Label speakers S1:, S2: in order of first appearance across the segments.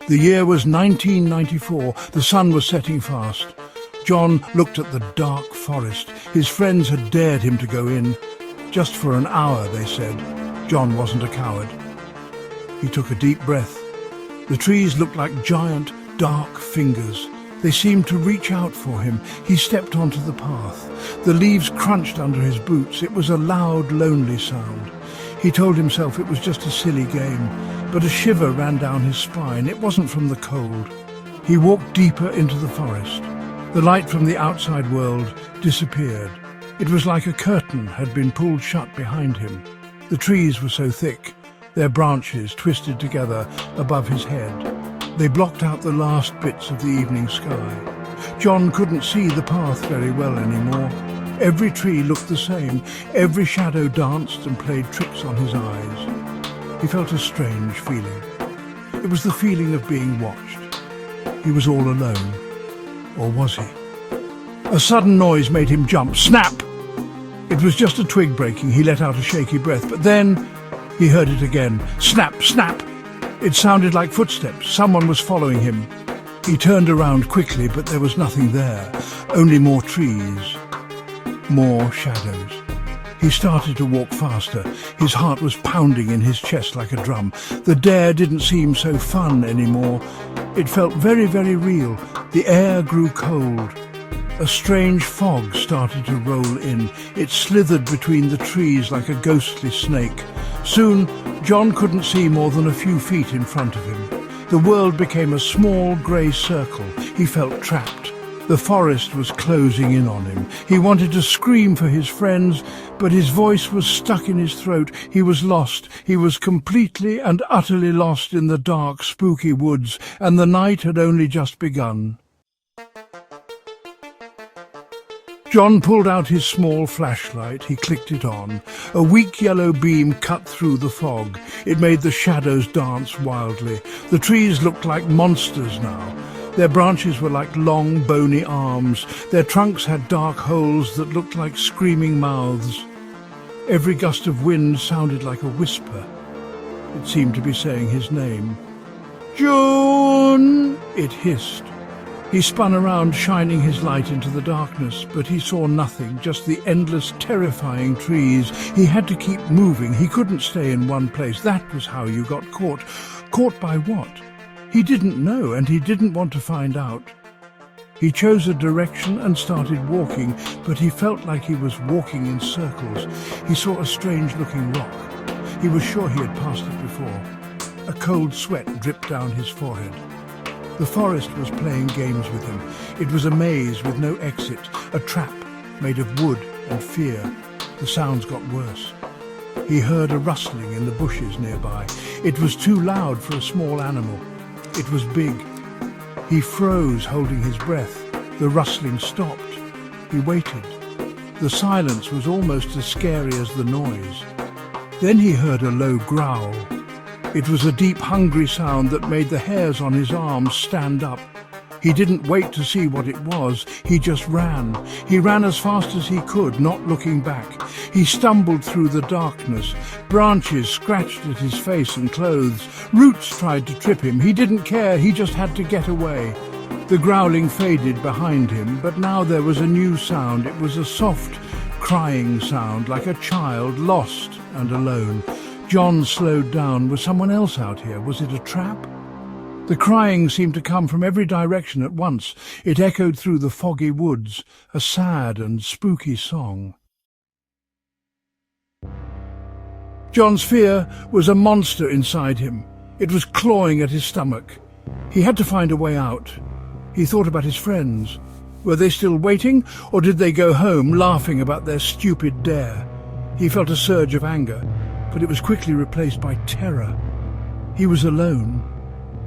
S1: The year was 1994. The sun was setting fast. John looked at the dark forest. His friends had dared him to go in. Just for an hour, they said. John wasn't a coward. He took a deep breath. The trees looked like giant, dark fingers. They seemed to reach out for him. He stepped onto the path. The leaves crunched under his boots. It was a loud, lonely sound. He told himself it was just a silly game, but a shiver ran down his spine. It wasn't from the cold. He walked deeper into the forest. The light from the outside world disappeared. It was like a curtain had been pulled shut behind him. The trees were so thick, their branches twisted together above his head. They blocked out the last bits of the evening sky. John couldn't see the path very well anymore. Every tree looked the same. Every shadow danced and played tricks on his eyes. He felt a strange feeling. It was the feeling of being watched. He was all alone. Or was he? A sudden noise made him jump. Snap! It was just a twig breaking. He let out a shaky breath, but then he heard it again. Snap! Snap! It sounded like footsteps. Someone was following him. He turned around quickly, but there was nothing there. Only more trees. More shadows. He started to walk faster. His heart was pounding in his chest like a drum. The dare didn't seem so fun anymore. It felt very, very real. The air grew cold. A strange fog started to roll in. It slithered between the trees like a ghostly snake. Soon, John couldn't see more than a few feet in front of him. The world became a small grey circle. He felt trapped. The forest was closing in on him. He wanted to scream for his friends, but his voice was stuck in his throat. He was lost. He was completely and utterly lost in the dark, spooky woods, and the night had only just begun. John pulled out his small flashlight. He clicked it on. A weak yellow beam cut through the fog. It made the shadows dance wildly. The trees looked like monsters now. Their branches were like long, bony arms. Their trunks had dark holes that looked like screaming mouths. Every gust of wind sounded like a whisper. It seemed to be saying his name. "June!" it hissed. He spun around, shining his light into the darkness, but he saw nothing, just the endless, terrifying trees. He had to keep moving. He couldn't stay in one place. That was how you got caught. Caught by what? He didn't know, and he didn't want to find out. He chose a direction and started walking, but he felt like he was walking in circles. He saw a strange-looking rock. He was sure he had passed it before. A cold sweat dripped down his forehead. The forest was playing games with him. It was a maze with no exit, a trap made of wood and fear. The sounds got worse. He heard a rustling in the bushes nearby. It was too loud for a small animal. It was big. He froze, holding his breath. The rustling stopped. He waited. The silence was almost as scary as the noise. Then he heard a low growl. It was a deep, hungry sound that made the hairs on his arms stand up. He didn't wait to see what it was. He just ran. He ran as fast as he could, not looking back. He stumbled through the darkness. Branches scratched at his face and clothes. Roots tried to trip him. He didn't care. He just had to get away. The growling faded behind him, but now there was a new sound. It was a soft, crying sound, like a child lost and alone. John slowed down. Was someone else out here? Was it a trap? The crying seemed to come from every direction at once. It echoed through the foggy woods, a sad and spooky song. John's fear was a monster inside him. It was clawing at his stomach. He had to find a way out. He thought about his friends. Were they still waiting, or did they go home laughing about their stupid dare? He felt a surge of anger, but it was quickly replaced by terror. He was alone.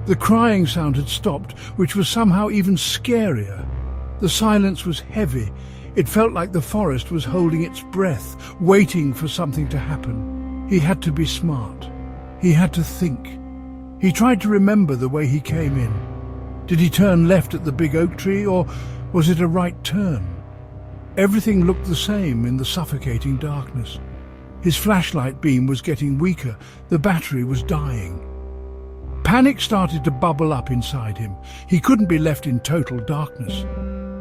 S1: The crying sound had stopped, which was somehow even scarier. The silence was heavy. It felt like the forest was holding its breath, waiting for something to happen. He had to be smart. He had to think. He tried to remember the way he came in. Did he turn left at the big oak tree, or was it a right turn? Everything looked the same in the suffocating darkness. His flashlight beam was getting weaker. The battery was dying. Panic started to bubble up inside him. He couldn't be left in total darkness.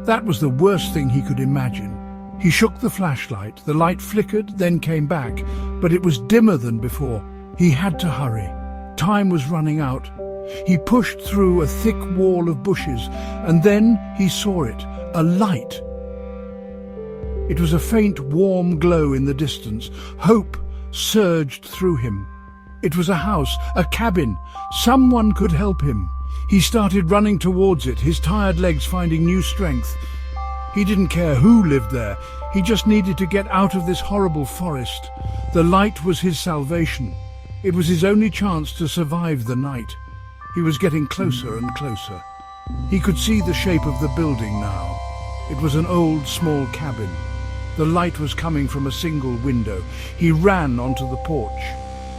S1: That was the worst thing he could imagine. He shook the flashlight. The light flickered, then came back, but it was dimmer than before. He had to hurry. Time was running out. He pushed through a thick wall of bushes, and then he saw it, a light. It was a faint, warm glow in the distance. Hope surged through him. It was a house, a cabin. Someone could help him. He started running towards it, his tired legs finding new strength. He didn't care who lived there. He just needed to get out of this horrible forest. The light was his salvation. It was his only chance to survive the night. He was getting closer and closer. He could see the shape of the building now. It was an old, small cabin. The light was coming from a single window. He ran onto the porch.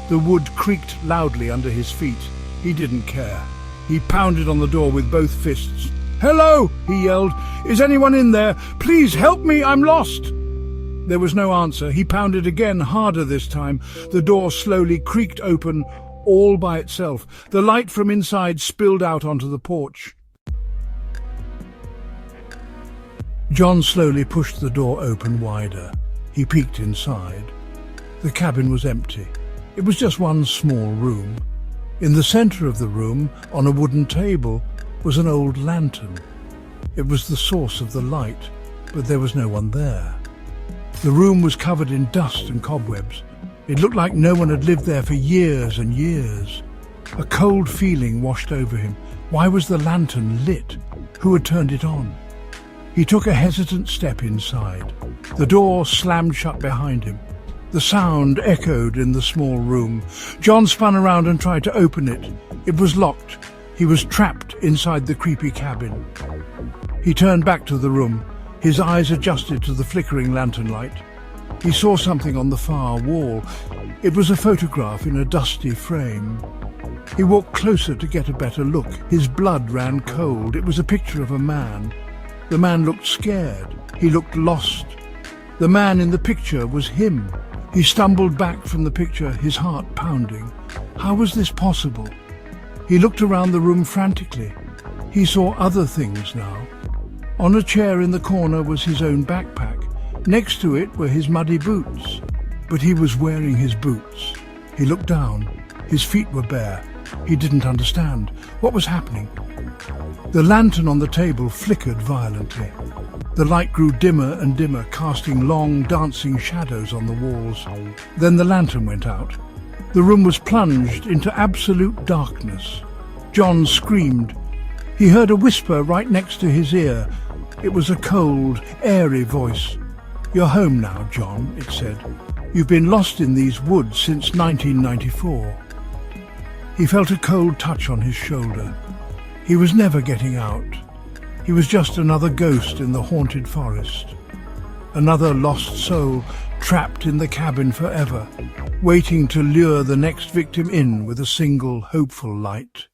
S1: The wood creaked loudly under his feet. He didn't care. He pounded on the door with both fists. "Hello!" he yelled. "Is anyone in there? Please help me, I'm lost!" There was no answer. He pounded again, harder this time. The door slowly creaked open, all by itself. The light from inside spilled out onto the porch. John slowly pushed the door open wider. He peeked inside. The cabin was empty. It was just one small room. In the center of the room, on a wooden table, was an old lantern. It was the source of the light, but there was no one there. The room was covered in dust and cobwebs. It looked like no one had lived there for years and years. A cold feeling washed over him. Why was the lantern lit? Who had turned it on? He took a hesitant step inside. The door slammed shut behind him. The sound echoed in the small room. John spun around and tried to open it. It was locked. He was trapped inside the creepy cabin. He turned back to the room. His eyes adjusted to the flickering lantern light. He saw something on the far wall. It was a photograph in a dusty frame. He walked closer to get a better look. His blood ran cold. It was a picture of a man. The man looked scared. He looked lost. The man in the picture was him. He stumbled back from the picture, his heart pounding. How was this possible? He looked around the room frantically. He saw other things now. On a chair in the corner was his own backpack. Next to it were his muddy boots. But he was wearing his boots. He looked down. His feet were bare. He didn't understand. What was happening? The lantern on the table flickered violently. The light grew dimmer and dimmer, casting long, dancing shadows on the walls. Then the lantern went out. The room was plunged into absolute darkness. John screamed. He heard a whisper right next to his ear. It was a cold, airy voice. "You're home now, John," it said. "You've been lost in these woods since 1994. He felt a cold touch on his shoulder. He was never getting out. He was just another ghost in the haunted forest. Another lost soul trapped in the cabin forever, waiting to lure the next victim in with a single hopeful light.